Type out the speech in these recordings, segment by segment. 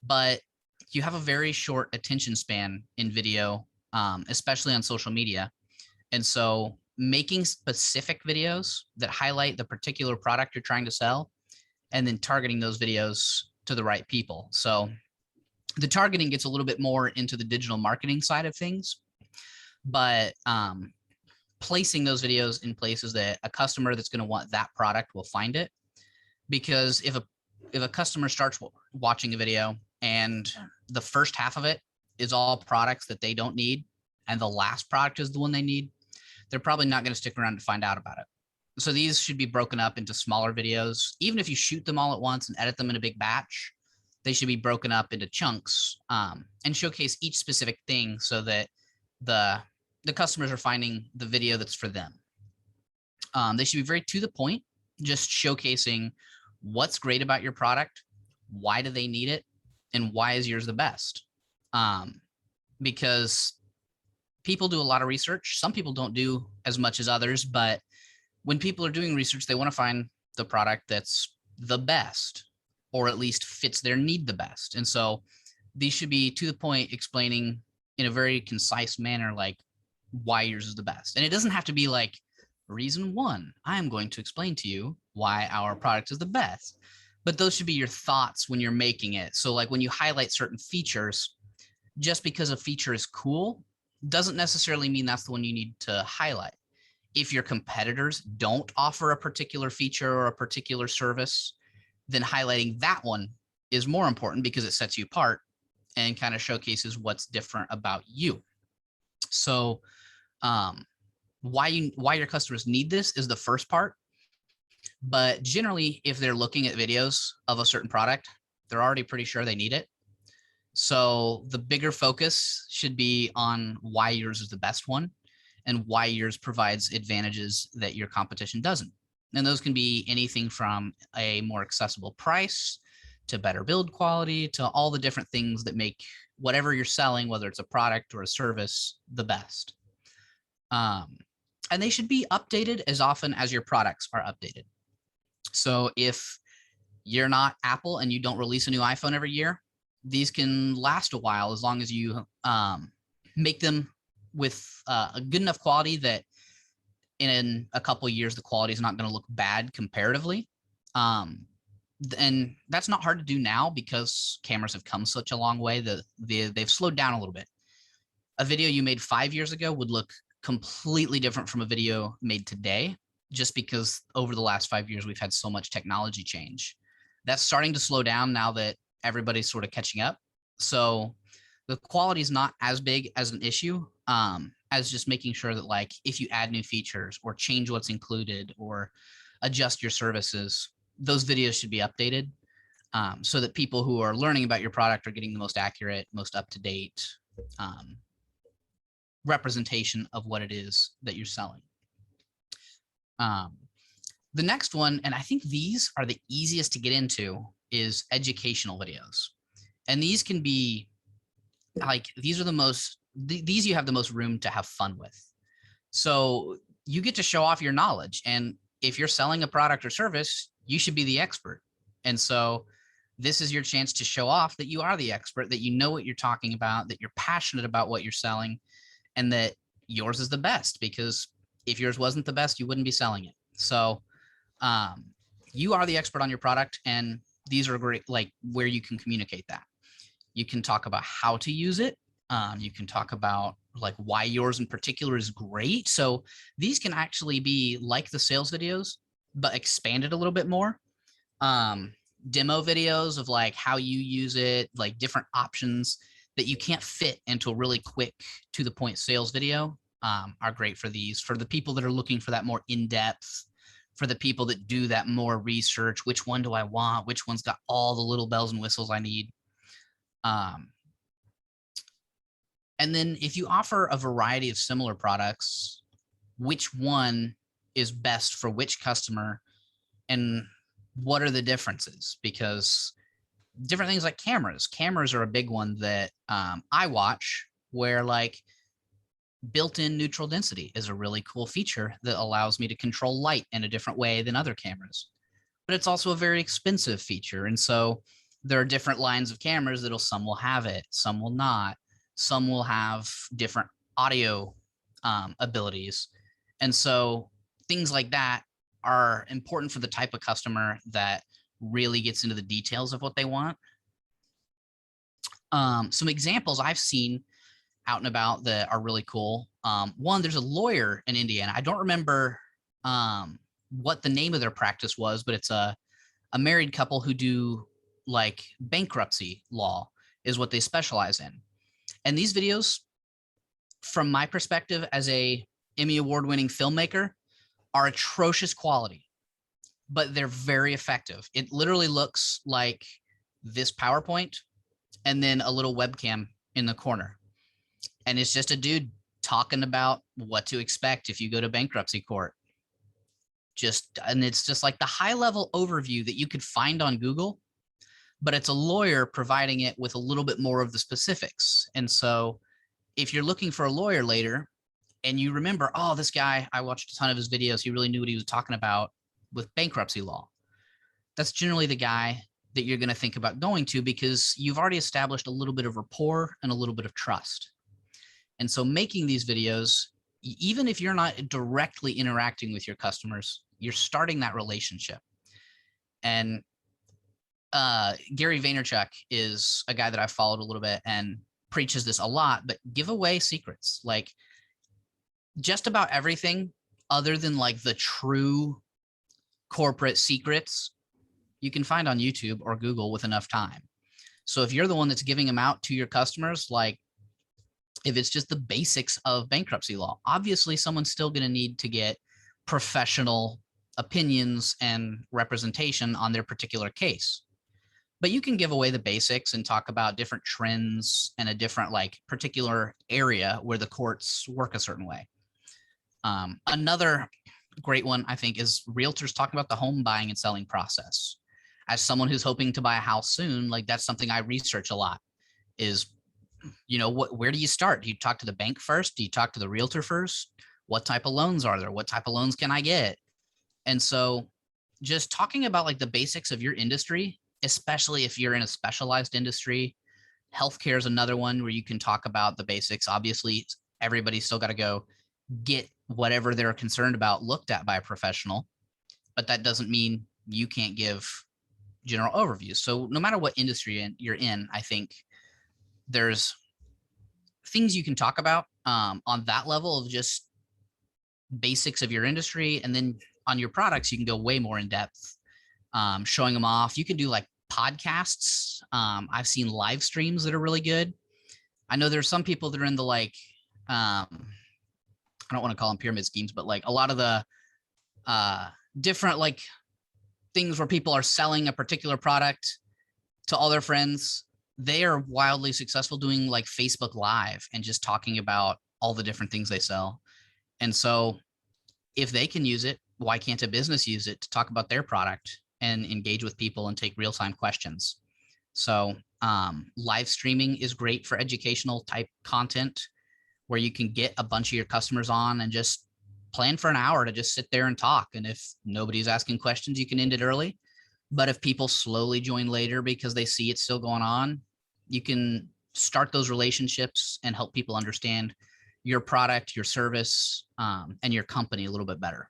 but you have a very short attention span in video, especially on social media. And so making specific videos that highlight the particular product you're trying to sell, and then targeting those videos to the right people. So the targeting gets a little bit more into the digital marketing side of things, but placing those videos in places that a customer that's going to want that product will find it. Because if a customer starts watching a video and the first half of it is all products that they don't need, and the last product is the one they need, they're probably not going to stick around to find out about it. So these should be broken up into smaller videos. Even if you shoot them all at once and edit them in a big batch, they should be broken up into chunks, and showcase each specific thing so that the customers are finding the video that's for them. They should be very to the point, just showcasing what's great about your product, why do they need it, and why is yours the best. Because people do a lot of research. Some people don't do as much as others, but when people are doing research, they want to find the product that's the best, or at least fits their need the best. And so these should be to the point, explaining in a very concise manner, like why yours is the best. And it doesn't have to be like, reason one, I'm going to explain to you why our product is the best. But those should be your thoughts when you're making it. So like when you highlight certain features, just because a feature is cool doesn't necessarily mean that's the one you need to highlight. If your competitors don't offer a particular feature or a particular service, then highlighting that one is more important because it sets you apart and kind of showcases what's different about you. So why your customers need this is the first part. But generally, if they're looking at videos of a certain product, they're already pretty sure they need it. So the bigger focus should be on why yours is the best one and why yours provides advantages that your competition doesn't. And those can be anything from a more accessible price to better build quality to all the different things that make whatever you're selling, whether it's a product or a service, the best. And they should be updated as often as your products are updated. So if you're not Apple and you don't release a new iPhone every year, these can last a while as long as you make them with a good enough quality that in a couple of years, the quality is not going to look bad comparatively. And that's not hard to do now because cameras have come such a long way that they've slowed down a little bit. A video you made 5 years ago would look completely different from a video made today, just because over the last 5 years, we've had so much technology change. That's starting to slow down now that everybody's sort of catching up. So the quality is not as big as an issue as just making sure that, like, if you add new features or change what's included or adjust your services, those videos should be updated so that people who are learning about your product are getting the most accurate, most up-to-date representation of what it is that you're selling. The next one, and I think these are the easiest to get into, is educational videos. And these can be like, these you have the most room to have fun with. So you get to show off your knowledge. And if you're selling a product or service, you should be the expert. And so this is your chance to show off that you are the expert, that you know what you're talking about, that you're passionate about what you're selling, and that yours is the best, because if yours wasn't the best, you wouldn't be selling it. So you are the expert on your product, and these are great, like, where you can communicate that. You can talk about how to use it. You can talk about like why yours in particular is great. So these can actually be like the sales videos, but expanded a little bit more. Demo videos of like how you use it, like different options that you can't fit into a really quick to the point sales video are great for these, for the people that are looking for that more in-depth, for the people that do that more research. Which one do I want? Which one's got all the little bells and whistles I need? And then if you offer a variety of similar products, which one is best for which customer and what are the differences? Because different things like cameras are a big one that I watch, where like built-in neutral density is a really cool feature that allows me to control light in a different way than other cameras. But it's also a very expensive feature. And so there are different lines of cameras that'll, some will have it, some will not, some will have different audio abilities. And so things like that are important for the type of customer that really gets into the details of what they want. Some examples I've seen out and about that are really cool. One, there's a lawyer in Indiana. I don't remember what the name of their practice was, but it's a married couple who do like bankruptcy law is what they specialize in. And these videos, from my perspective as a Emmy award-winning filmmaker, are atrocious quality, but they're very effective. It literally looks like this PowerPoint and then a little webcam in the corner. And it's just a dude talking about what to expect if you go to bankruptcy court. And it's just like the high level overview that you could find on Google, but it's a lawyer providing it with a little bit more of the specifics. And so if you're looking for a lawyer later and you remember, oh, this guy, I watched a ton of his videos, he really knew what he was talking about with bankruptcy law, that's generally the guy that you're going to think about going to, because you've already established a little bit of rapport and a little bit of trust. And so making these videos, even if you're not directly interacting with your customers, you're starting that relationship. And Gary Vaynerchuk is a guy that I've followed a little bit and preaches this a lot, but give away secrets. Like just about everything other than like the true corporate secrets you can find on YouTube or Google with enough time. So if you're the one that's giving them out to your customers, like if it's just the basics of bankruptcy law, obviously someone's still going to need to get professional opinions and representation on their particular case. But you can give away the basics and talk about different trends and a different like particular area where the courts work a certain way. Another great one, I think, is realtors talking about the home buying and selling process. As someone who's hoping to buy a house soon, like that's something I research a lot is, you know, where do you start? Do you talk to the bank first? Do you talk to the realtor first? What type of loans are there? What type of loans can I get? And so just talking about like the basics of your industry, especially if you're in a specialized industry. Healthcare is another one where you can talk about the basics. Obviously, everybody's still got to go get whatever they're concerned about looked at by a professional, but that doesn't mean you can't give general overviews. So no matter what industry you're in, I think there's things you can talk about on that level of just basics of your industry. And then on your products, you can go way more in depth, showing them off. You can do like podcasts. I've seen live streams that are really good. I know there's some people that are in the like, I don't want to call them pyramid schemes, but like a lot of the different like things where people are selling a particular product to all their friends. They are wildly successful doing like Facebook Live and just talking about all the different things they sell. And so if they can use it, why can't a business use it to talk about their product and engage with people and take real-time questions? So live streaming is great for educational type content where you can get a bunch of your customers on and just plan for an hour to just sit there and talk. And if nobody's asking questions, you can end it early. But if people slowly join later because they see it's still going on, you can start those relationships and help people understand your product, your service, and your company a little bit better.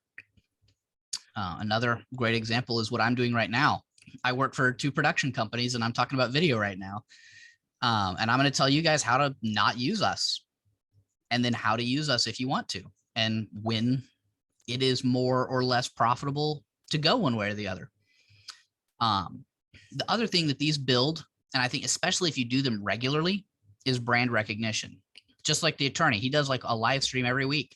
Another great example is what I'm doing right now. I work for 2 production companies and I'm talking about video right now. And I'm going to tell you guys how to not use us and then how to use us if you want to, and when it is more or less profitable to go one way or the other. The other thing that these build, and I think especially if you do them regularly, is brand recognition. Just like the attorney, he does like a live stream every week.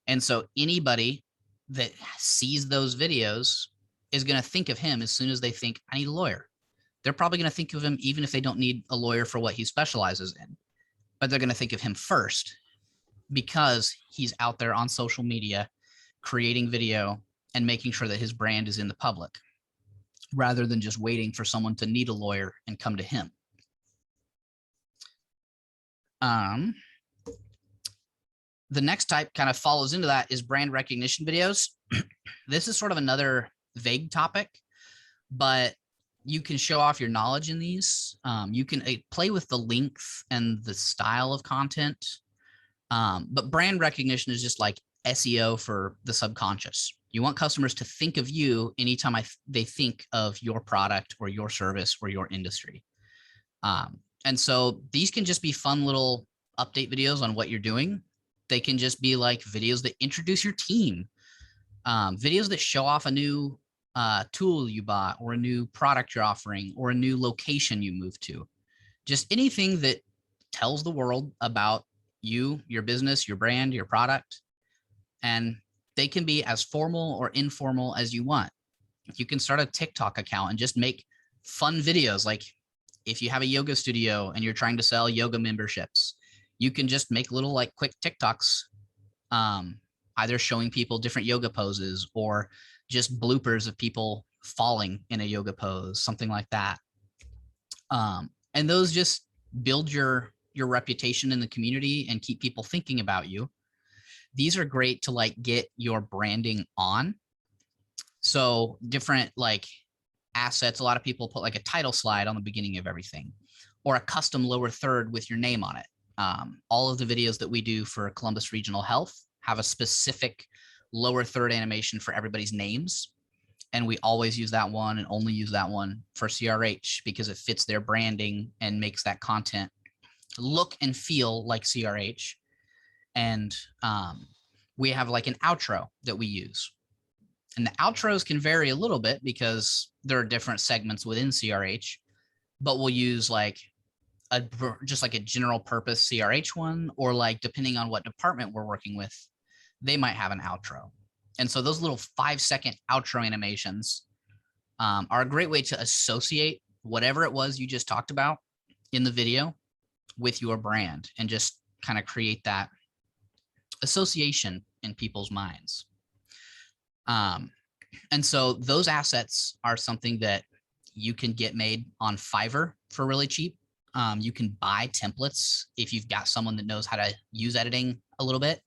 And so anybody that sees those videos is going to think of him as soon as they think, I need a lawyer. They're probably going to think of him even if they don't need a lawyer for what he specializes in, but they're going to think of him first because he's out there on social media creating video and making sure that his brand is in the public rather than just waiting for someone to need a lawyer and come to him. The next type kind of follows into that is brand recognition videos. This is sort of another vague topic, but you can show off your knowledge in these. You can play with the length and the style of content. But brand recognition is just like SEO for the subconscious. You want customers to think of you anytime they think of your product or your service or your industry. And so these can just be fun little update videos on what you're doing. They can just be like videos that introduce your team, videos that show off a new tool you bought or a new product you're offering or a new location you moved to. Just anything that tells the world about you, your business, your brand, your product. And they can be as formal or informal as you want. You can start a TikTok account and just make fun videos. Like if you have a yoga studio and you're trying to sell yoga memberships, you can just make little like quick TikToks, either showing people different yoga poses or just bloopers of people falling in a yoga pose, something like that. And those just build your reputation in the community and keep people thinking about you. These are great to like get your branding on. So different like assets, a lot of people put like a title slide on the beginning of everything or a custom lower third with your name on it. All of the videos that we do for Columbus Regional Health have a specific lower third animation for everybody's names. And we always use that one and only use that one for CRH because it fits their branding and makes that content look and feel like CRH. And we have like an outro that we use. And the outros can vary a little bit because there are different segments within CRH, but we'll use like just like a general purpose CRH one, or like depending on what department we're working with, they might have an outro. And so those little 5-second outro animations are a great way to associate whatever it was you just talked about in the video with your brand and just kind of create that association in people's minds. And so those assets are something that you can get made on Fiverr for really cheap. You can buy templates if you've got someone that knows how to use editing a little bit,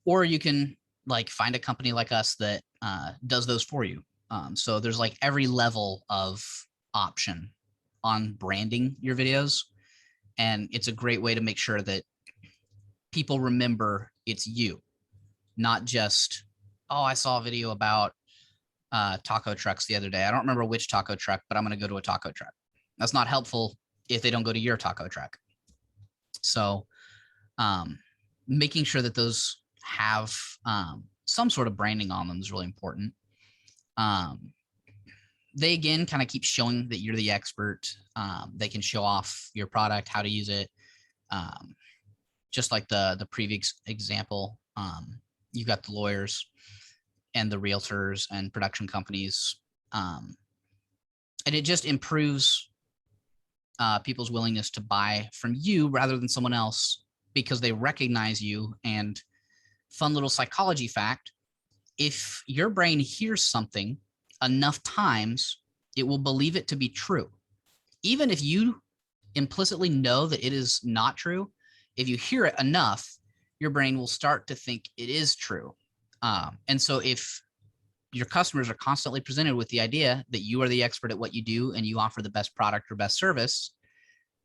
or you can like find a company like us that does those for you. So there's like every level of option on branding your videos. And it's a great way to make sure that people remember it's you, not just, oh, I saw a video about taco trucks the other day. I don't remember which taco truck, but I'm going to go to a taco truck. That's not helpful if they don't go to your taco truck. So making sure that those have some sort of branding on them is really important. They, again, kind of keep showing that you're the expert. They can show off your product, how to use it. Just like the previous example, you've got the lawyers and the realtors and production companies. And it just improves people's willingness to buy from you rather than someone else because they recognize you. And fun little psychology fact, if your brain hears something enough times, it will believe it to be true. Even if you implicitly know that it is not true, if you hear it enough, your brain will start to think it is true. And so if your customers are constantly presented with the idea that you are the expert at what you do and you offer the best product or best service,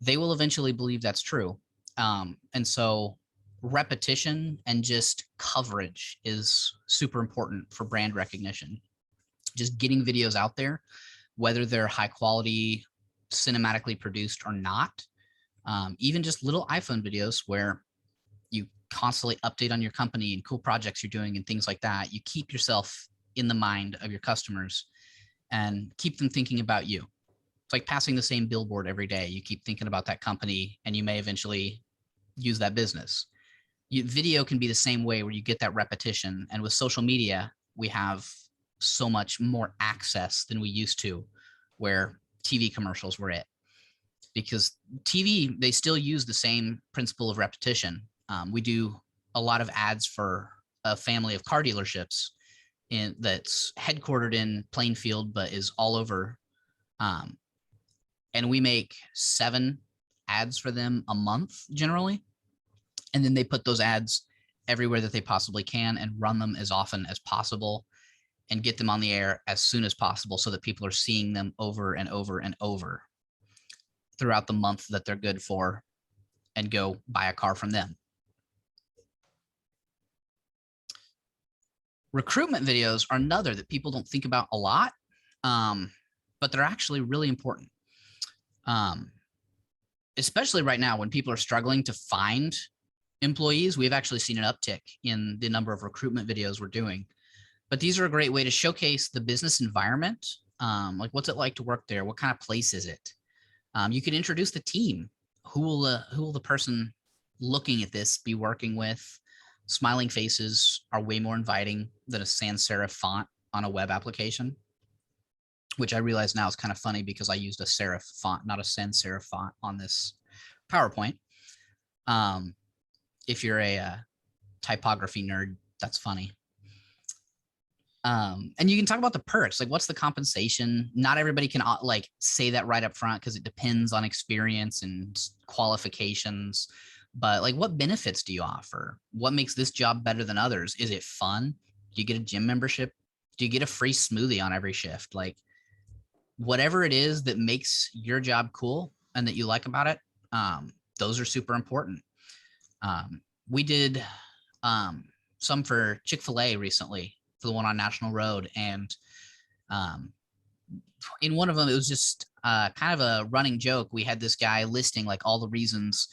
they will eventually believe that's true. And so repetition and just coverage is super important for brand recognition. Just getting videos out there, whether they're high quality, cinematically produced or not, even just little iPhone videos where you constantly update on your company and cool projects you're doing and things like that. You keep yourself in the mind of your customers and keep them thinking about you. It's like passing the same billboard every day. You keep thinking about that company and you may eventually use that business. Video can be the same way where you get that repetition. And with social media, we have so much more access than we used to, where TV commercials were it. Because TV, they still use the same principle of repetition. We do a lot of ads for a family of car dealerships that's headquartered in Plainfield, but is all over. And we make 7 ads for them a month generally. And then they put those ads everywhere that they possibly can and run them as often as possible. and get them on the air as soon as possible so that people are seeing them over and over and over throughout the month that they're good for and go buy a car from them. Recruitment videos are another that people don't think about a lot, but they're actually really important. Especially right now when people are struggling to find employees, we've actually seen an uptick in the number of recruitment videos we're doing. But these are a great way to showcase the business environment. Like, what's it like to work there? What kind of place is it? You can introduce the team. Who will the person looking at this be working with? Smiling faces are way more inviting than a sans serif font on a web application, which I realize now is kind of funny because I used a serif font, not a sans serif font on this PowerPoint. If you're a typography nerd, that's funny. And you can talk about the perks, like what's the compensation? Not everybody can like say that right up front because it depends on experience and qualifications, but like what benefits do you offer? What makes this job better than others? Is it fun? Do you get a gym membership? Do you get a free smoothie on every shift? Like whatever it is that makes your job cool and that you like about it, those are super important. We did some for Chick-fil-A recently, for the one on National Road. And in one of them, it was just kind of a running joke. We had this guy listing like all the reasons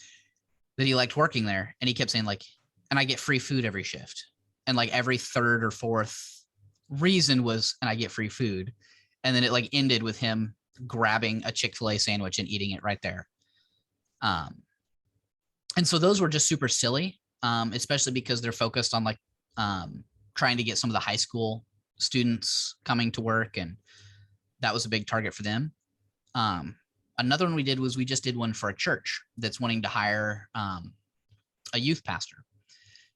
that he liked working there. And he kept saying like, and I get free food every shift. And like every third or fourth reason was, and I get free food. And then it like ended with him grabbing a Chick-fil-A sandwich and eating it right there. And so those were just super silly, especially because they're focused on like trying to get some of the high school students coming to work. And that was a big target for them. Another one we did was we just did one for a church that's wanting to hire a youth pastor.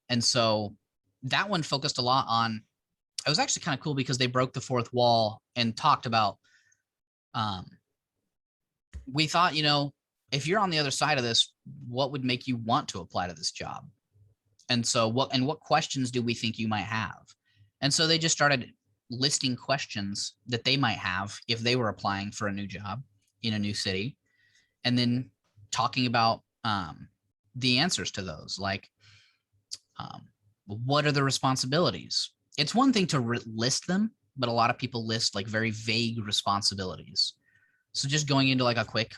And so that one focused a lot on, it was actually kind of cool because they broke the fourth wall and talked about, we thought, you know, if you're on the other side of this, what would make you want to apply to this job? And so what questions do we think you might have? And so they just started listing questions that they might have if they were applying for a new job in a new city, and then talking about the answers to those, like what are the responsibilities? It's one thing to list them, but a lot of people list like very vague responsibilities. So just going into like a quick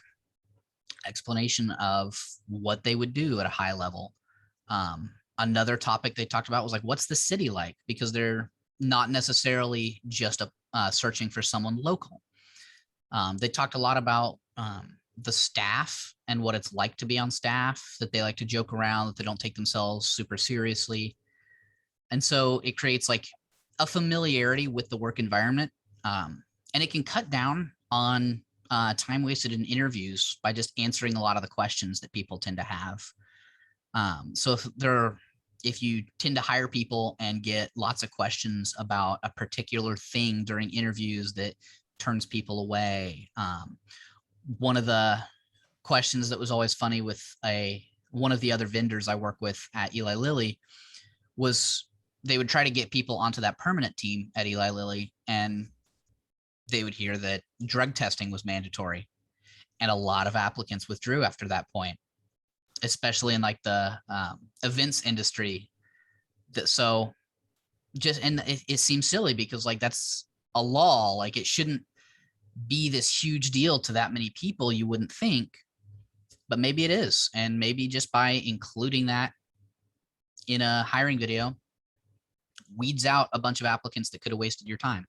explanation of what they would do at a high level. Another topic they talked about was like, what's the city like? Because they're not necessarily just searching for someone local. They talked a lot about the staff and what it's like to be on staff, that they like to joke around, that they don't take themselves super seriously. And so it creates like a familiarity with the work environment. And it can cut down on time wasted in interviews by just answering a lot of the questions that people tend to have. So if you tend to hire people and get lots of questions about a particular thing during interviews that turns people away. One of the questions that was always funny with one of the other vendors I work with at Eli Lilly was they would try to get people onto that permanent team at Eli Lilly, and they would hear that drug testing was mandatory. And a lot of applicants withdrew after that point, especially in like the events industry. So just, and it seems silly because like that's a law, like it shouldn't be this huge deal to that many people, you wouldn't think, but maybe it is. And maybe just by including that in a hiring video weeds out a bunch of applicants that could have wasted your time.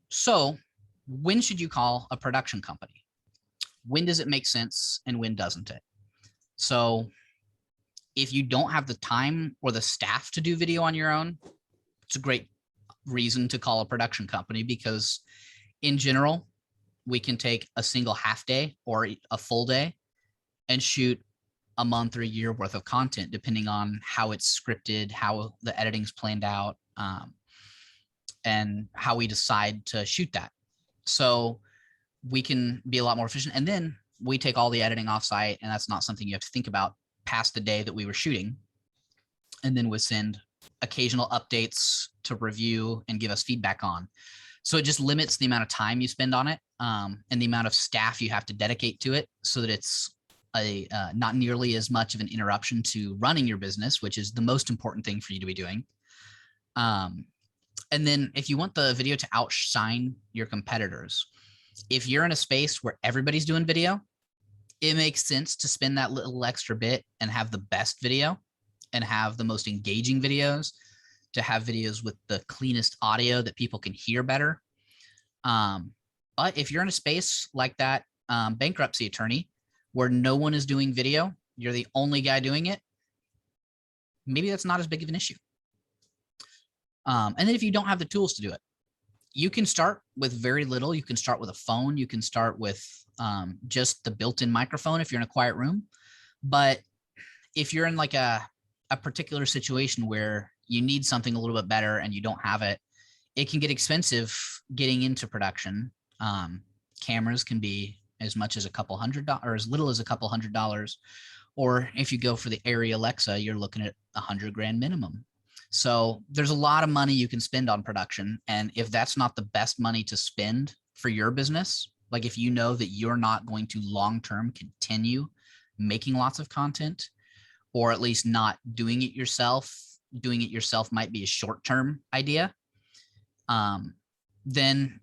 So when should you call a production company? When does it make sense and when doesn't it? So if you don't have the time or the staff to do video on your own, it's a great reason to call a production company, because in general, we can take a single half day or a full day and shoot a month or a year worth of content, depending on how it's scripted, how the editing's planned out, and how we decide to shoot that. So we can be a lot more efficient. And then we take all the editing offsite, and that's not something you have to think about past the day that we were shooting. And then we send occasional updates to review and give us feedback on. So it just limits the amount of time you spend on it, and the amount of staff you have to dedicate to it, so that it's not nearly as much of an interruption to running your business, which is the most important thing for you to be doing. And then if you want the video to outshine your competitors, if you're in a space where everybody's doing video, it makes sense to spend that little extra bit and have the best video and have the most engaging videos, to have videos with the cleanest audio that people can hear better. But if you're in a space like that bankruptcy attorney where no one is doing video, you're the only guy doing it, maybe that's not as big of an issue. And then if you don't have the tools to do it, you can start with very little. You can start with a phone. You can start with just the built-in microphone if you're in a quiet room. But if you're in like a particular situation where you need something a little bit better and you don't have it, it can get expensive getting into production. Cameras can be as much as a couple $100 or as little as a couple $100. Or if you go for the Arri Alexa, you're looking at $100,000 minimum. So there's a lot of money you can spend on production. And if that's not the best money to spend for your business, like if you know that you're not going to long-term continue making lots of content, or at least not doing it yourself might be a short-term idea, then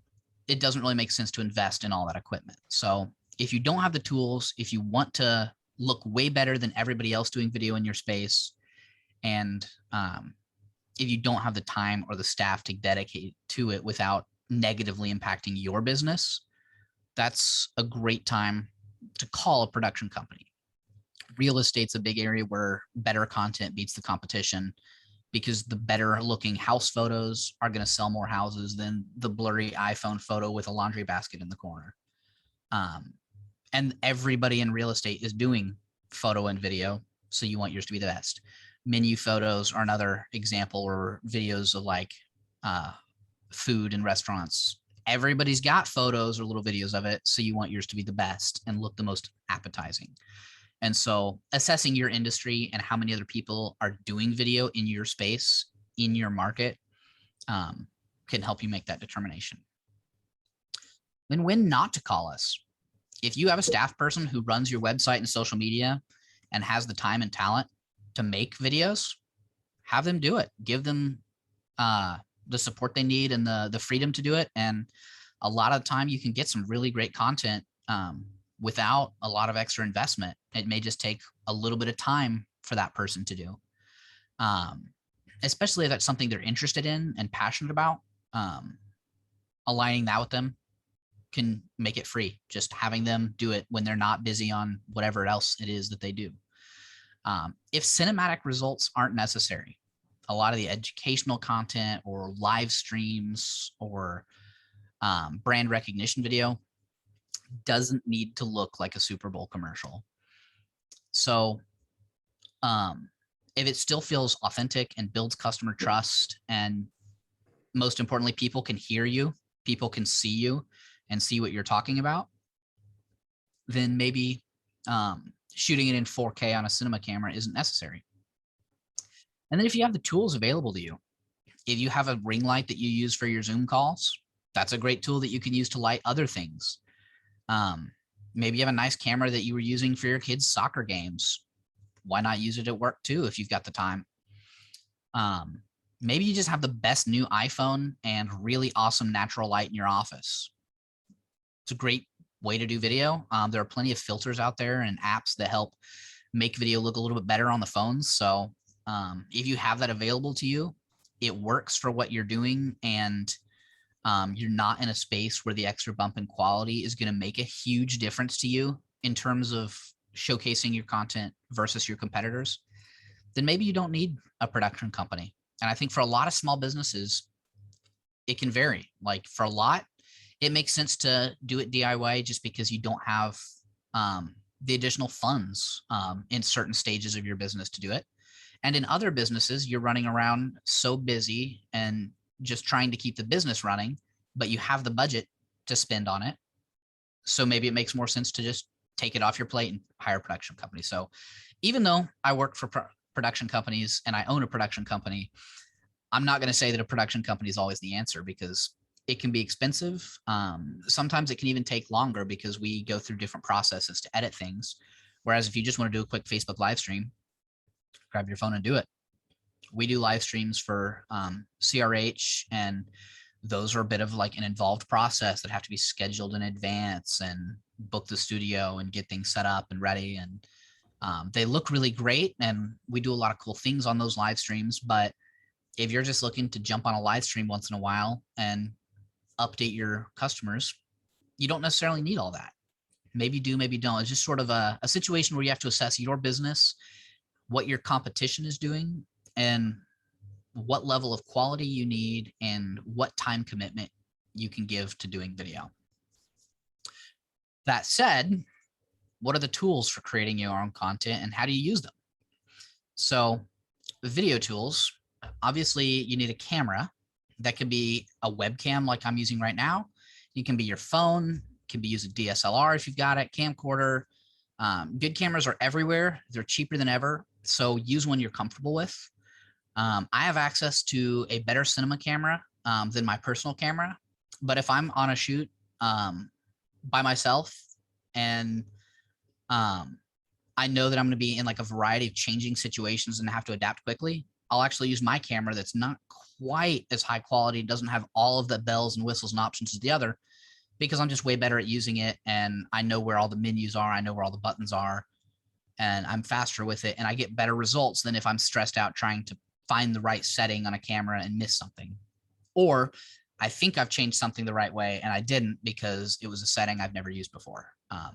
it doesn't really make sense to invest in all that equipment. So if you don't have the tools, if you want to look way better than everybody else doing video in your space, and if you don't have the time or the staff to dedicate to it without negatively impacting your business, that's a great time to call a production company. Real estate's a big area where better content beats the competition, because the better looking house photos are going to sell more houses than the blurry iPhone photo with a laundry basket in the corner. And everybody in real estate is doing photo and video, so you want yours to be the best. Menu photos are another example, or videos of like food and restaurants. Everybody's got photos or little videos of it, so you want yours to be the best and look the most appetizing. And so assessing your industry and how many other people are doing video in your space, in your market, can help you make that determination. Then when not to call us. If you have a staff person who runs your website and social media and has the time and talent to make videos, have them do it. Give them the support they need and the freedom to do it. And a lot of the time you can get some really great content without a lot of extra investment. It may just take a little bit of time for that person to do. Especially if that's something they're interested in and passionate about, aligning that with them can make it free. Just having them do it when they're not busy on whatever else it is that they do. If cinematic results aren't necessary, a lot of the educational content or live streams or brand recognition video doesn't need to look like a Super Bowl commercial. So if it still feels authentic and builds customer trust, and most importantly, people can hear you, people can see you and see what you're talking about, then maybe shooting it in 4K on a cinema camera isn't necessary. And then if you have the tools available to you, if you have a ring light that you use for your Zoom calls, that's a great tool that you can use to light other things. Maybe you have a nice camera that you were using for your kids' soccer games. Why not use it at work too if you've got the time? Maybe you just have the best new iPhone and really awesome natural light in your office. It's a great way to do video. There are plenty of filters out there and apps that help make video look a little bit better on the phones. So if you have that available to you, it works for what you're doing, and you're not in a space where the extra bump in quality is going to make a huge difference to you in terms of showcasing your content versus your competitors, then maybe you don't need a production company. And I think for a lot of small businesses, it can vary. Like for a lot, it makes sense to do it DIY just because you don't have the additional funds in certain stages of your business to do it. And in other businesses, you're running around so busy and just trying to keep the business running, but you have the budget to spend on it. So maybe it makes more sense to just take it off your plate and hire a production company. So even though I work for production companies and I own a production company, I'm not going to say that a production company is always the answer because it can be expensive. Sometimes it can even take longer because we go through different processes to edit things. Whereas if you just want to do a quick Facebook live stream, grab your phone and do it. We do live streams for CRH, and those are a bit of like an involved process that have to be scheduled in advance and book the studio and get things set up and ready. And they look really great, and we do a lot of cool things on those live streams. But if you're just looking to jump on a live stream once in a while and update your customers, you don't necessarily need all that. Maybe do, maybe don't. It's just sort of a situation where you have to assess your business, what your competition is doing, and what level of quality you need and what time commitment you can give to doing video. That said, what are the tools for creating your own content and how do you use them? So video tools, obviously you need a camera. That could be a webcam like I'm using right now. It can be your phone, it can be use a DSLR if you've got it, camcorder. Good cameras are everywhere. They're cheaper than ever. So use one you're comfortable with. I have access to a better cinema camera than my personal camera. But if I'm on a shoot by myself and I know that I'm going to be in like a variety of changing situations and have to adapt quickly, I'll actually use my camera that's not quite as high quality, doesn't have all of the bells and whistles and options as the other, because I'm just way better at using it. And I know where all the menus are. I know where all the buttons are, and I'm faster with it. And I get better results than if I'm stressed out trying to find the right setting on a camera and miss something. Or I think I've changed something the right way and I didn't because it was a setting I've never used before.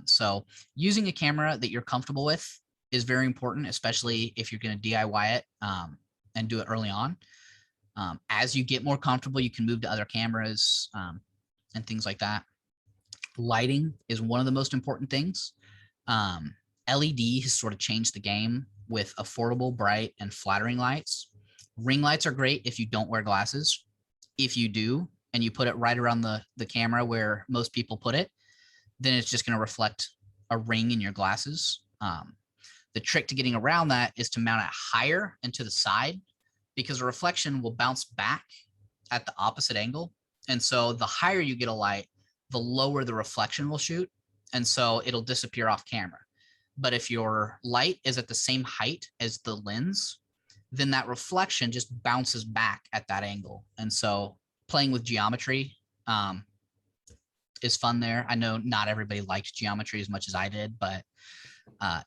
So using a camera that you're comfortable with is very important, especially if you're going to DIY it and do it early on. As you get more comfortable, you can move to other cameras and things like that. Lighting is one of the most important things. LED has sort of changed the game with affordable, bright, and flattering lights. Ring lights are great if you don't wear glasses. If you do, and you put it right around the camera where most people put it, then it's just going to reflect a ring in your glasses. The trick to getting around that is to mount it higher and to the side, because a reflection will bounce back at the opposite angle. And so the higher you get a light, the lower the reflection will shoot. And so it'll disappear off camera. But if your light is at the same height as the lens, then that reflection just bounces back at that angle. And so playing with geometry is fun there. I know not everybody liked geometry as much as I did, but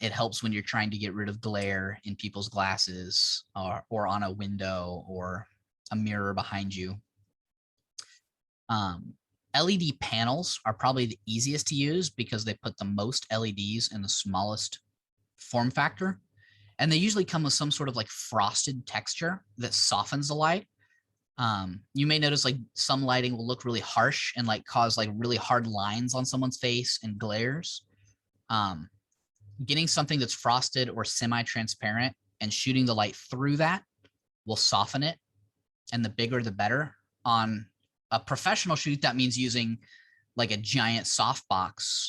it helps when you're trying to get rid of glare in people's glasses or on a window or a mirror behind you. LED panels are probably the easiest to use because they put the most LEDs in the smallest form factor. And they usually come with some sort of like frosted texture that softens the light. You may notice like some lighting will look really harsh and like cause like really hard lines on someone's face and glares. Getting something that's frosted or semi-transparent and shooting the light through that will soften it. And the bigger, the better. On a professional shoot, that means using like a giant softbox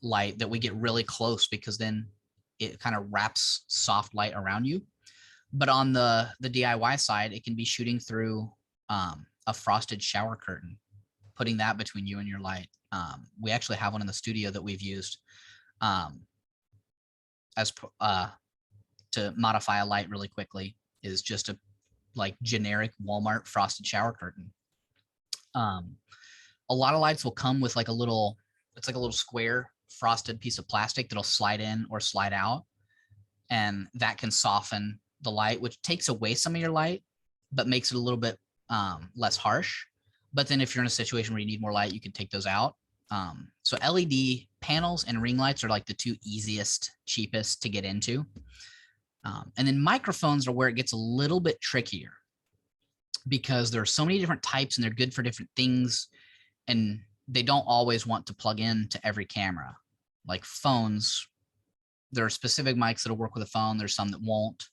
light that we get really close, because then it kind of wraps soft light around you. But on the DIY side, it can be shooting through a frosted shower curtain, putting that between you and your light. We actually have one in the studio that we've used as to modify a light really quickly, is just a like generic Walmart frosted shower curtain. A lot of lights will come with like a little, it's like a little square frosted piece of plastic that'll slide in or slide out, and that can soften the light, which takes away some of your light but makes it a little bit less harsh. But then if you're in a situation where you need more light, you can take those out. So LED panels and ring lights are like the two easiest, cheapest to get into. And then microphones are where it gets a little bit trickier, because there are so many different types and they're good for different things, and they don't always want to plug in to every camera. Like phones, there are specific mics that'll work with a phone. There's some that won't.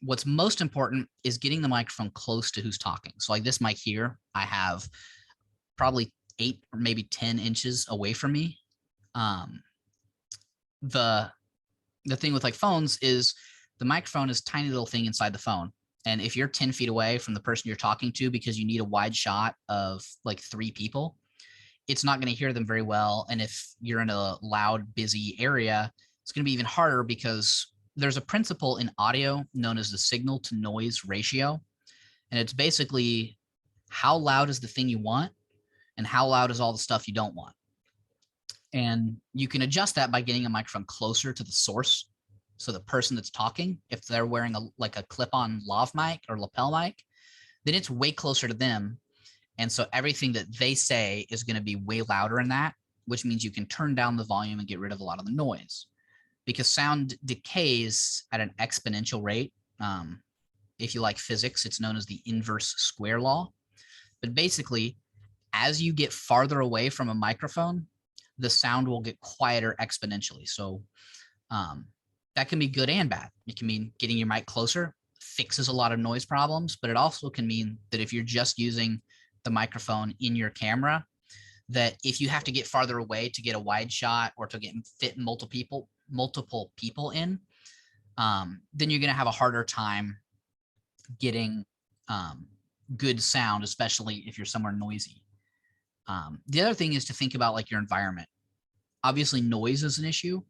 What's most important is getting the microphone close to who's talking. So like this mic here, I have probably 8 or maybe 10 inches away from me. The thing with like phones is the microphone is a tiny little thing inside the phone, And if you're 10 feet away from the person you're talking to because you need a wide shot of like 3 people, it's not going to hear them very well. And if you're in a loud, busy area, it's going to be even harder because there's a principle in audio known as the signal to noise ratio. And it's basically how loud is the thing you want and how loud is all the stuff you don't want. And you can adjust that by getting a microphone closer to the source. So the person that's talking, if they're wearing a clip-on lav mic or lapel mic, then it's way closer to them. And so everything that they say is going to be way louder in that, which means you can turn down the volume and get rid of a lot of the noise, because sound decays at an exponential rate. If you like physics, it's known as the inverse square law. But basically, as you get farther away from a microphone, the sound will get quieter exponentially. So that can be good and bad. It can mean getting your mic closer fixes a lot of noise problems, but it also can mean that if you're just using the microphone in your camera, that if you have to get farther away to get a wide shot or to fit multiple people in, then you're going to have a harder time getting good sound, especially if you're somewhere noisy. The other thing is to think about like your environment. Obviously, noise is an issue,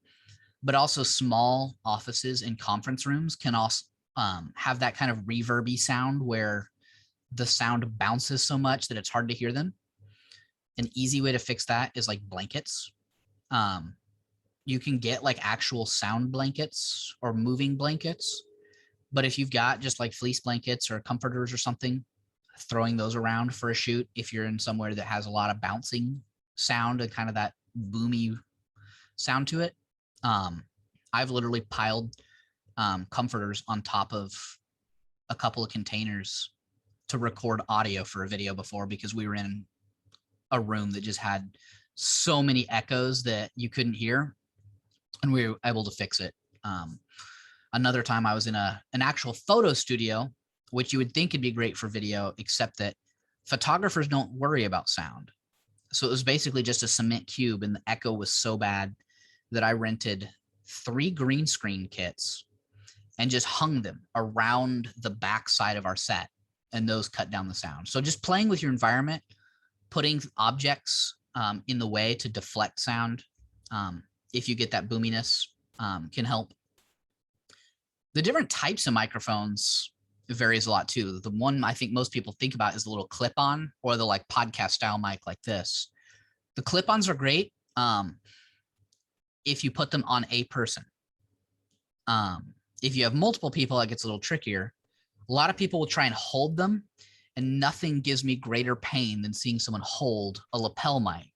but also small offices and conference rooms can also have that kind of reverby sound where the sound bounces so much that it's hard to hear them. An easy way to fix that is like blankets. You can get like actual sound blankets or moving blankets, but if you've got just like fleece blankets or comforters or something, throwing those around for a shoot, if you're in somewhere that has a lot of bouncing sound and kind of that boomy sound to it. I've literally piled comforters on top of a couple of containers to record audio for a video before, because we were in a room that just had so many echoes that you couldn't hear, and we were able to fix it. Another time I was in an actual photo studio, which you would think would be great for video, except that photographers don't worry about sound. So it was basically just a cement cube, and the echo was so bad that I rented 3 green screen kits and just hung them around the back side of our set, and those cut down the sound. So just playing with your environment, putting objects in the way to deflect sound, if you get that boominess, can help. The different types of microphones varies a lot too. The one I think most people think about is the little clip-on or the like podcast style mic like this. The clip-ons are great if you put them on a person. If you have multiple people, it gets a little trickier. A lot of people will try and hold them, and nothing gives me greater pain than seeing someone hold a lapel mic,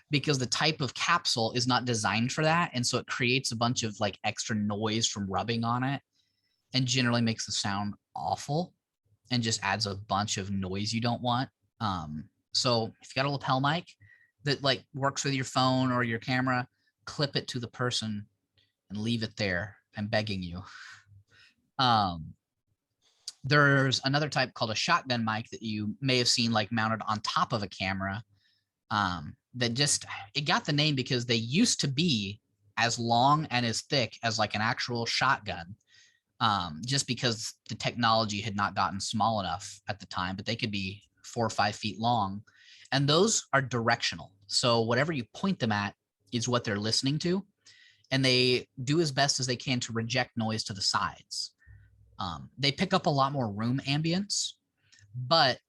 because the type of capsule is not designed for that. And so it creates a bunch of like extra noise from rubbing on it, and generally makes the sound awful and just adds a bunch of noise you don't want. So if you got a lapel mic that like works with your phone or your camera, clip it to the person and leave it there. I'm begging you. There's another type called a shotgun mic that you may have seen like mounted on top of a camera. That just, it got the name because they used to be as long and as thick as like an actual shotgun, just because the technology had not gotten small enough at the time, but they could be 4 or 5 feet long. And those are directional. So whatever you point them at is what they're listening to. And they do as best as they can to reject noise to the sides. They pick up a lot more room ambience, but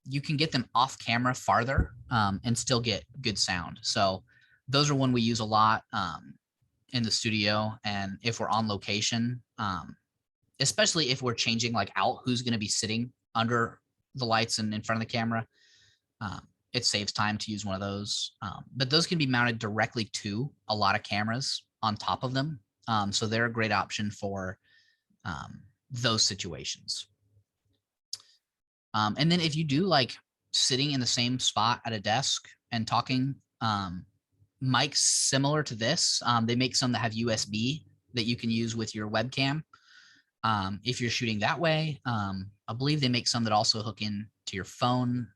you can get them off camera farther and still get good sound. So those are one we use a lot in the studio. And if we're on location, especially if we're changing like out who's going to be sitting under the lights and in front of the camera, it saves time to use one of those. But those can be mounted directly to a lot of cameras on top of them. So they're a great option for those situations. And then if you do like sitting in the same spot at a desk and talking, mics similar to this, they make some that have USB that you can use with your webcam. If you're shooting that way, I believe they make some that also hook in to your phone.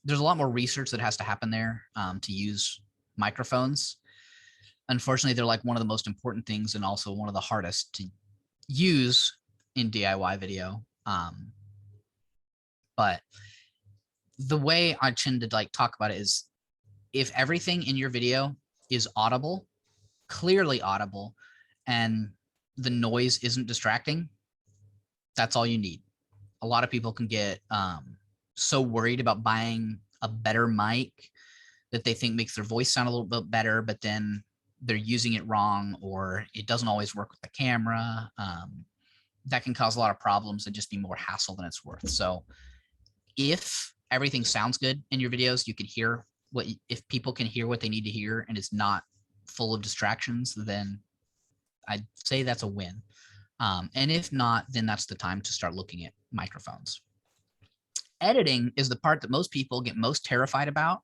There's a lot more research that has to happen there to use microphones. Unfortunately, they're like one of the most important things and also one of the hardest to use in DIY video. But the way I tend to like talk about it is if everything in your video is audible, clearly audible, and the noise isn't distracting, that's all you need. A lot of people can get so worried about buying a better mic that they think makes their voice sound a little bit better, but then they're using it wrong, or it doesn't always work with the camera. That can cause a lot of problems and just be more hassle than it's worth. So if everything sounds good in your videos, you can hear what, if people can hear what they need to hear and it's not full of distractions, then I'd say that's a win. And if not, then that's the time to start looking at microphones. Editing is the part that most people get most terrified about.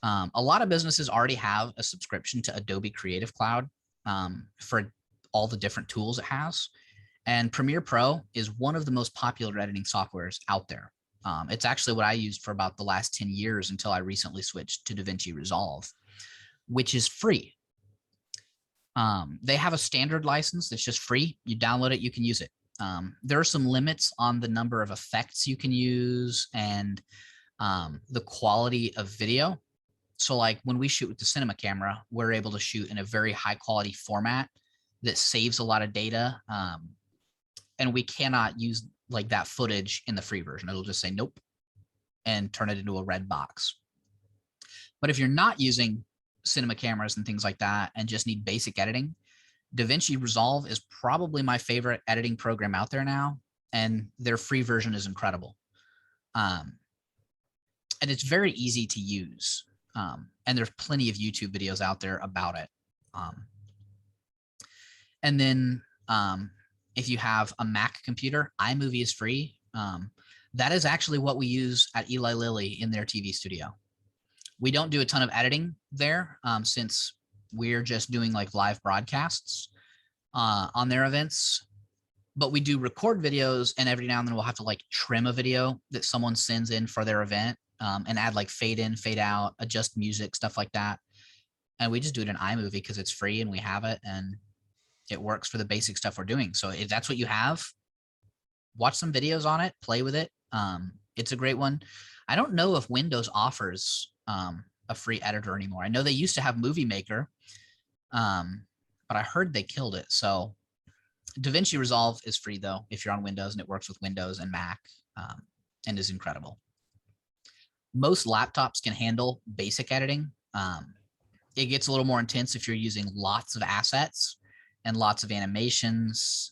A lot of businesses already have a subscription to Adobe Creative Cloud for all the different tools it has. And Premiere Pro is one of the most popular editing softwares out there. It's actually what I used for about the last 10 years until I recently switched to Davinci Resolve, which is free. They have a standard license that's just free. You download it, you can use it. There are some limits on the number of effects you can use and the quality of video. So like when we shoot with the cinema camera, we're able to shoot in a very high quality format that saves a lot of data. And we cannot use like that footage in the free version. It'll just say nope and turn it into a red box. But if you're not using cinema cameras and things like that and just need basic editing, Davinci Resolve is probably my favorite editing program out there now, and their free version is incredible. And it's very easy to use. And there's plenty of YouTube videos out there about it. And then if you have a Mac computer, iMovie is free. That is actually what we use at Eli Lilly in their TV studio. We don't do a ton of editing there since we're just doing like live broadcasts on their events, but we do record videos, and every now and then we'll have to like trim a video that someone sends in for their event and add like fade in, fade out, adjust music, stuff like that. And we just do it in iMovie because it's free and we have it and it works for the basic stuff we're doing. So if that's what you have, watch some videos on it, play with it. It's a great one. I don't know if Windows offers a free editor anymore. I know they used to have Movie Maker, but I heard they killed it. So Davinci Resolve is free though, if you're on Windows, and it works with Windows and Mac and is incredible. Most laptops can handle basic editing. It gets a little more intense if you're using lots of assets and lots of animations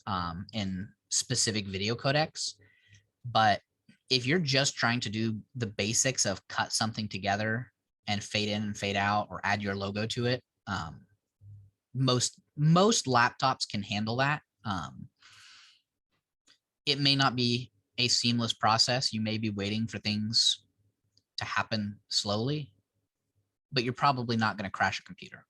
in specific video codecs. But if you're just trying to do the basics of cut something together and fade in and fade out or add your logo to it, most laptops can handle that. It may not be a seamless process. You may be waiting for things to happen slowly, but you're probably not going to crash a computer.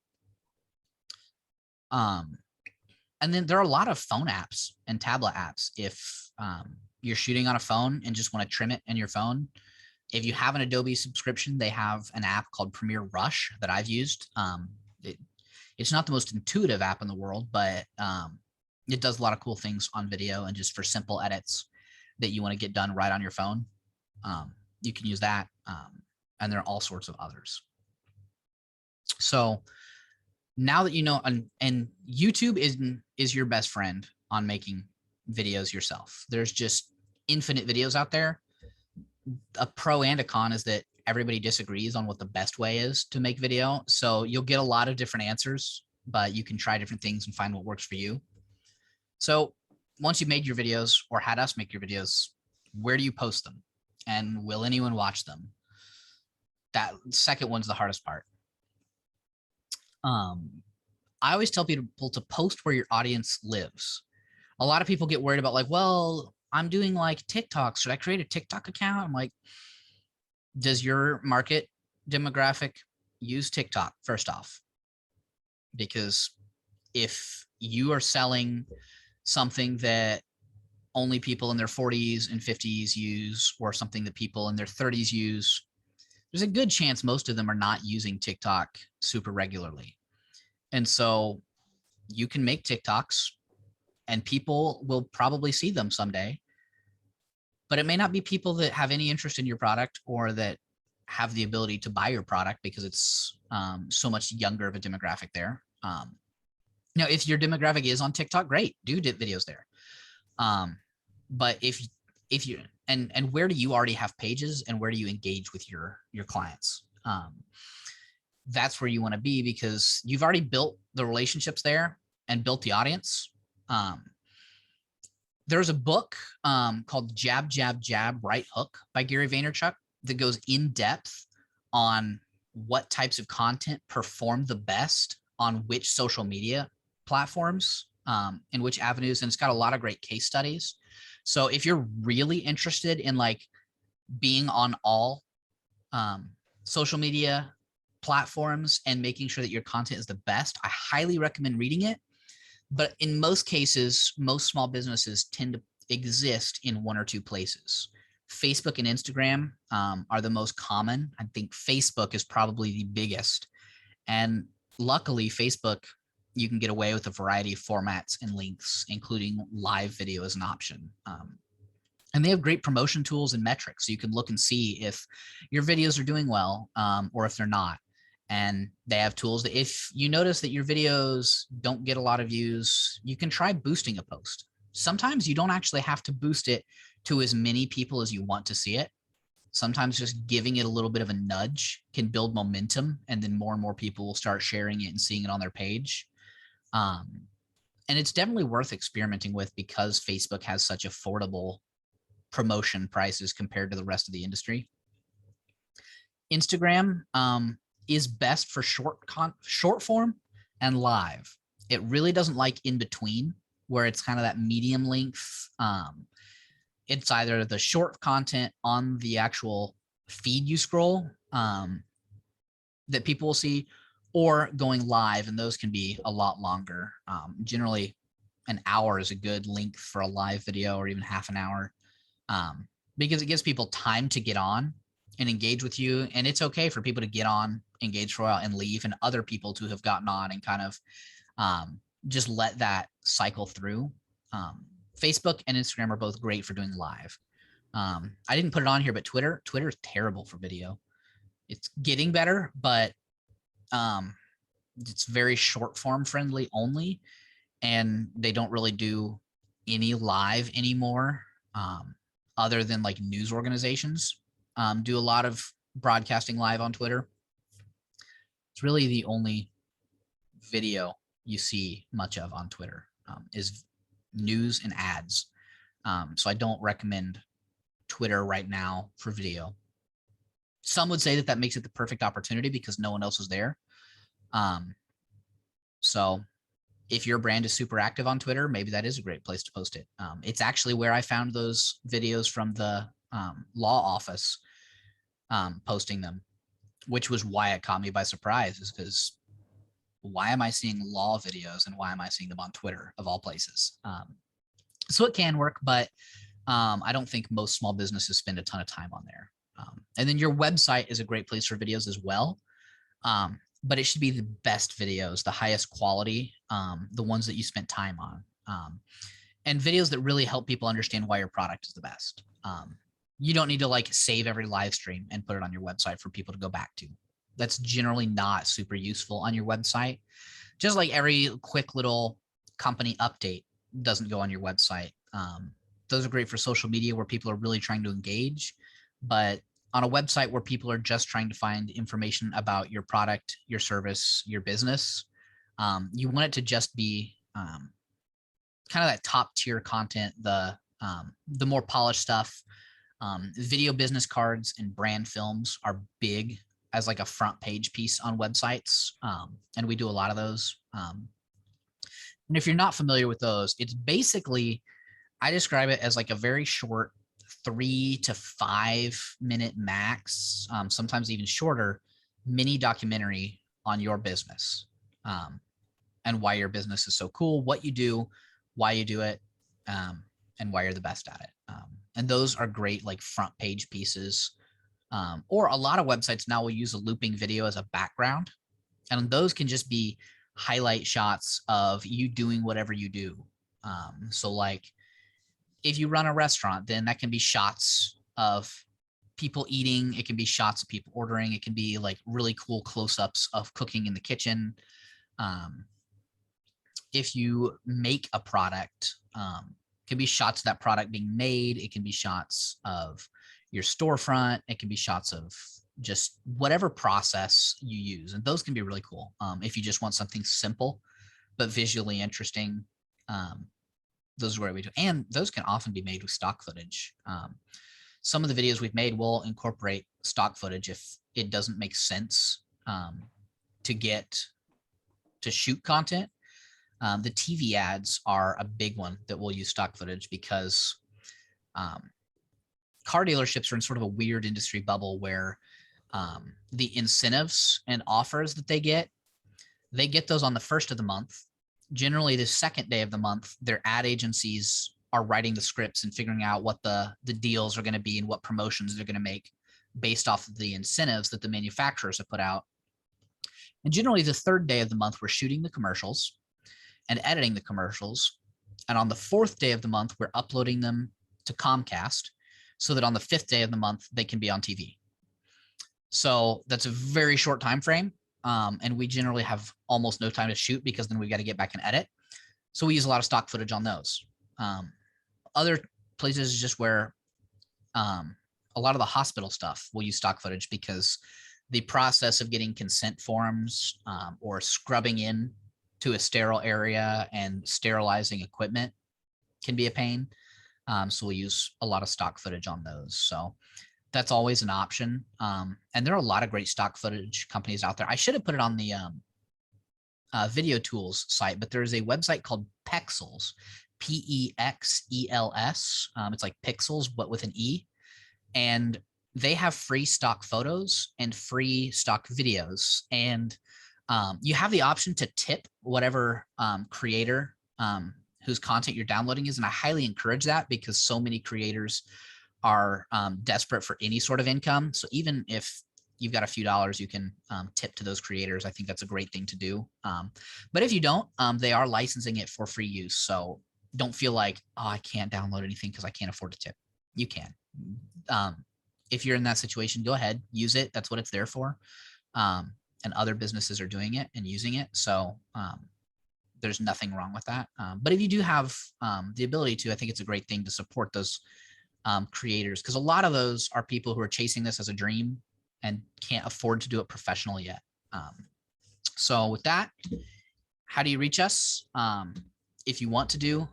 And then there are a lot of phone apps and tablet apps. If you're shooting on a phone and just want to trim it in your phone, if you have an Adobe subscription, they have an app called Premiere Rush that I've used. It's not the most intuitive app in the world, but it does a lot of cool things on video and just for simple edits that you want to get done right on your phone. You can use that. And there are all sorts of others. So now that you know, and YouTube is your best friend on making videos yourself. There's just infinite videos out there. A pro and a con is that everybody disagrees on what the best way is to make video. So you'll get a lot of different answers, but you can try different things and find what works for you. So once you've made your videos or had us make your videos, where do you post them? And will anyone watch them? That second one's the hardest part. I always tell people to post where your audience lives. A lot of people get worried about like, well, I'm doing like TikTok. Should I create a TikTok account? I'm like, does your market demographic use TikTok first off? Because if you are selling something that only people in their 40s and 50s use, or something that people in their 30s use, there's a good chance most of them are not using TikTok super regularly. And so you can make TikToks and people will probably see them someday, but it may not be people that have any interest in your product or that have the ability to buy your product because it's so much younger of a demographic there. Now, if your demographic is on TikTok, great, do videos there. But if you and where do you already have pages and where do you engage with your clients? That's where you want to be because you've already built the relationships there and built the audience. There's a book called Jab, Jab, Jab, Right Hook by Gary Vaynerchuk that goes in depth on what types of content perform the best on which social media platforms, in which avenues, and it's got a lot of great case studies. So if you're really interested in like being on all social media platforms and making sure that your content is the best, I highly recommend reading it. But in most cases, most small businesses tend to exist in one or two places. Facebook and Instagram are the most common. I think Facebook is probably the biggest. And luckily, Facebook, you can get away with a variety of formats and links, including live video as an option. And they have great promotion tools and metrics. So you can look and see if your videos are doing well or if they're not. And they have tools that if you notice that your videos don't get a lot of views, you can try boosting a post. Sometimes you don't actually have to boost it to as many people as you want to see it. Sometimes just giving it a little bit of a nudge can build momentum, and then more and more people will start sharing it and seeing it on their page. And it's definitely worth experimenting with because Facebook has such affordable promotion prices compared to the rest of the industry. Instagram is best for short form and live. It really doesn't like in between, where it's kind of that medium length. It's either the short content on the actual feed you scroll that people will see, or going live, and those can be a lot longer. Generally, an hour is a good length for a live video, or even half an hour, because it gives people time to get on and engage with you. And it's okay for people to get on, engage for a while, and leave, and other people to have gotten on and kind of just let that cycle through. Facebook and Instagram are both great for doing live. I didn't put it on here, but Twitter is terrible for video. It's getting better, but it's very short form friendly only, and they don't really do any live anymore, other than like news organizations do a lot of broadcasting live on Twitter. It's really the only video you see much of on Twitter is news and ads. So I don't recommend Twitter right now for video. Some would say that that makes it the perfect opportunity because no one else is there. So if your brand is super active on Twitter, maybe that is a great place to post it. It's actually where I found those videos from the law office posting them, which was why it caught me by surprise, is because why am I seeing law videos and why am I seeing them on Twitter of all places? So it can work, but I don't think most small businesses spend a ton of time on there. And then your website is a great place for videos as well. But it should be the best videos, the highest quality, the ones that you spent time on, and videos that really help people understand why your product is the best. You don't need to like save every live stream and put it on your website for people to go back to. That's generally not super useful on your website. Just like every quick little company update doesn't go on your website. Those are great for social media where people are really trying to engage, but on a website where people are just trying to find information about your product, your service, your business, you want it to just be kind of that top tier content, the more polished stuff. Video business cards and brand films are big as like a front page piece on websites. And we do a lot of those. And if you're not familiar with those, it's basically, I describe it as like a very short 3 to 5 minute max, sometimes even shorter, mini documentary on your business, and why your business is so cool, what you do, why you do it, and why you're the best at it. And those are great like front page pieces. Or a lot of websites now will use a looping video as a background, and those can just be highlight shots of you doing whatever you do. So like if you run a restaurant, then that can be shots of people eating. It can be shots of people ordering. It can be like really cool close-ups of cooking in the kitchen. Um, if you make a product, it can be shots of that product being made. It can be shots of your storefront. It can be shots of just whatever process you use. And those can be really cool. If you just want something simple, but visually interesting, those are where we do. And those can often be made with stock footage. Some of the videos we've made will incorporate stock footage if it doesn't make sense to shoot content. The TV ads are a big one that will use stock footage because car dealerships are in sort of a weird industry bubble where the incentives and offers that they get those on the first of the month. Generally, the second day of the month, their ad agencies are writing the scripts and figuring out what the deals are going to be and what promotions they're going to make based off of the incentives that the manufacturers have put out. And generally, the third day of the month, we're shooting the commercials and editing the commercials. And on the fourth day of the month, we're uploading them to Comcast so that on the fifth day of the month, they can be on TV. So that's a very short time frame. And we generally have almost no time to shoot because then we've got to get back and edit. So we use a lot of stock footage on those. Other places is just where a lot of the hospital stuff will use stock footage because the process of getting consent forms or scrubbing in to a sterile area and sterilizing equipment can be a pain. So we use a lot of stock footage on those. So that's always an option. And there are a lot of great stock footage companies out there. I should have put it on the video tools site, but there's a website called Pexels, Pexels. It's like pixels, but with an E. And they have free stock photos and free stock videos. And you have the option to tip whatever creator whose content you're downloading is. And I highly encourage that because so many creators are desperate for any sort of income. So even if you've got a few dollars, you can tip to those creators. I think that's a great thing to do. But if you don't, they are licensing it for free use. So don't feel like, oh, I can't download anything because I can't afford to tip. You can. If you're in that situation, go ahead, use it. That's what it's there for. And other businesses are doing it and using it. So there's nothing wrong with that. But if you do have the ability to, I think it's a great thing to support those creators, because a lot of those are people who are chasing this as a dream and can't afford to do it professionally yet. So with that, how do you reach us? If you want to do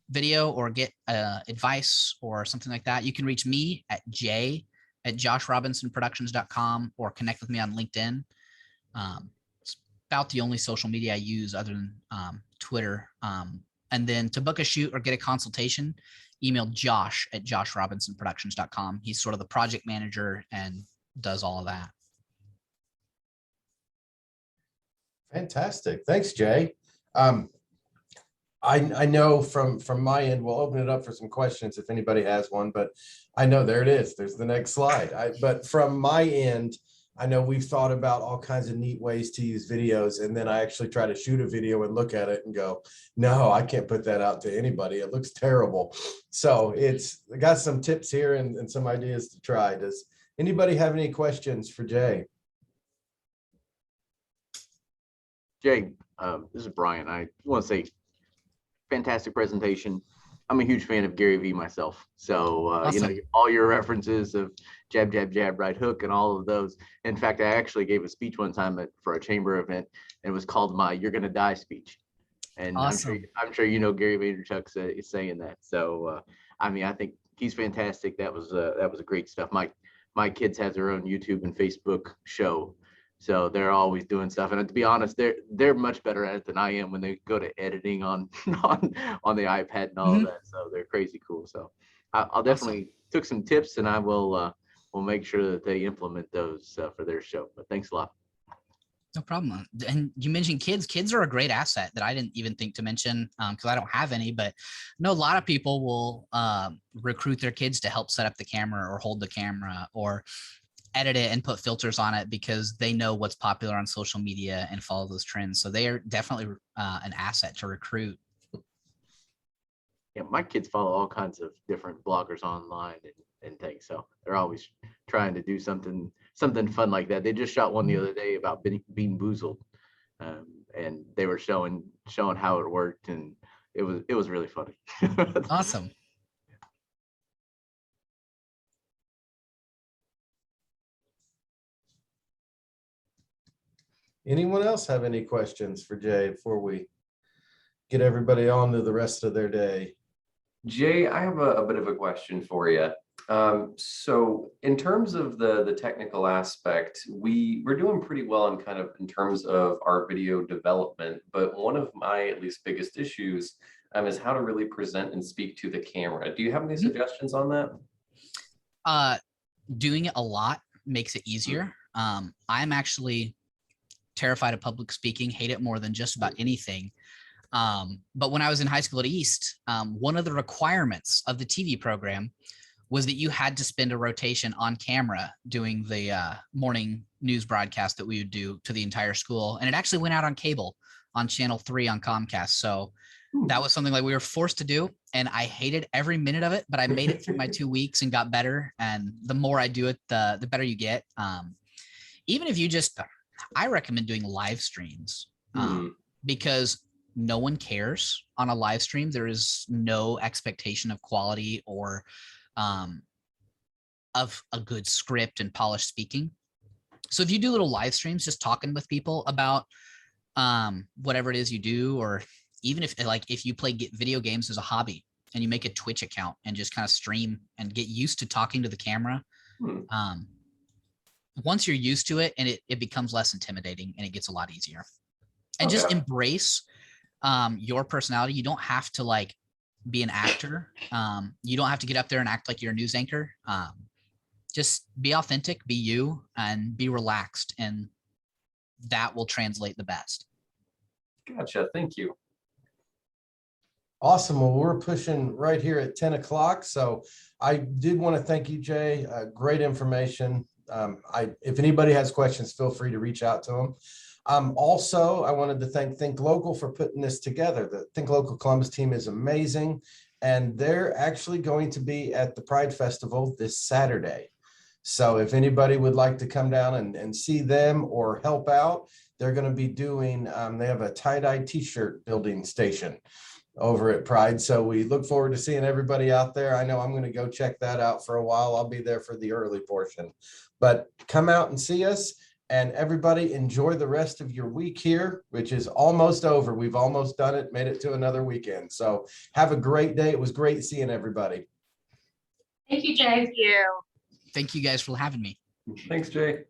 video or get advice or something like that, you can reach me at j@joshrobinsonproductions.com or connect with me on LinkedIn. It's about the only social media I use other than Twitter. And then to book a shoot or get a consultation, email josh@joshrobinsonproductions.com. He's sort of the project manager and does all of that. Fantastic. Thanks, Jay. I know from my end, we'll open it up for some questions if anybody has one, but I know there it is. There's the next slide. But from my end, I know we've thought about all kinds of neat ways to use videos, and then I actually try to shoot a video and look at it and go, no, I can't put that out to anybody. It looks terrible. So I got some tips here and some ideas to try. Does anybody have any questions for Jay? Jay, this is Brian. I want to say fantastic presentation. I'm a huge fan of Gary Vee myself. So, Awesome. all your references of jab, jab, jab, right hook and all of those. In fact, I actually gave a speech one time for a chamber event, and it was called my "You're Gonna Die" speech. And Awesome. I'm sure Gary Vaynerchuk is saying that. So, I think he's fantastic. That was great stuff. My kids have their own YouTube and Facebook show. So they're always doing stuff, and to be honest, they're much better at it than I am when they go to editing on on the iPad and all of that. So they're crazy cool. So I'll definitely took some tips, and I will make sure that they implement those for their show. But thanks a lot. No problem. And you mentioned kids. Kids are a great asset that I didn't even think to mention because I don't have any, but I know a lot of people will recruit their kids to help set up the camera or hold the camera or edit it and put filters on it because they know what's popular on social media and follow those trends. So they are definitely an asset to recruit. my kids follow all kinds of different bloggers online and things. So they're always trying to do something fun like that. They just shot one the other day about Bean Boozled, and they were showing how it worked, and it was really funny. Awesome. Anyone else have any questions for Jay before we get everybody on to the rest of their day? Jay, I have a bit of a question for you. So in terms of the technical aspect, we're doing pretty well in terms of our video development, but one of my at least biggest issues is how to really present and speak to the camera. Do you have any suggestions on that? Doing it a lot makes it easier. I'm actually terrified of public speaking, hate it more than just about anything. But when I was in high school at East, one of the requirements of the TV program was that you had to spend a rotation on camera doing the morning news broadcast that we would do to the entire school. And it actually went out on cable on Channel 3 on Comcast. So that was something like we were forced to do. And I hated every minute of it, but I made it through my 2 weeks and got better. And the more I do it, the better you get. Even if you just, I recommend doing live streams because no one cares on a live stream. There is no expectation of quality or of a good script and polished speaking. So if you do little live streams, just talking with people about whatever it is you do, or even if you play video games as a hobby and you make a Twitch account and just kind of stream and get used to talking to the camera. Once you're used to it, and it becomes less intimidating and it gets a lot easier. And just embrace your personality. You don't have to be an actor. You don't have to get up there and act like you're a news anchor. Just be authentic, be you, and be relaxed, and that will translate the best. Gotcha. Thank you. Awesome. Well, we're pushing right here at 10 o'clock. So I did want to thank you, Jay. Great information. If anybody has questions, feel free to reach out to them. Also, I wanted to thank Think Local for putting this together. The Think Local Columbus team is amazing, and they're actually going to be at the Pride Festival this Saturday. So if anybody would like to come down and see them or help out, they're going to be doing, they have a tie-dye t-shirt building station over at Pride. So we look forward to seeing everybody out there. I know I'm going to go check that out for a while. I'll be there for the early portion, but come out and see us. And everybody enjoy the rest of your week here, which is almost over. We've almost done it, made it to another weekend. So have a great day. It was great seeing everybody. Thank you, Jay. Thank you. Thank you guys for having me. Thanks, Jay.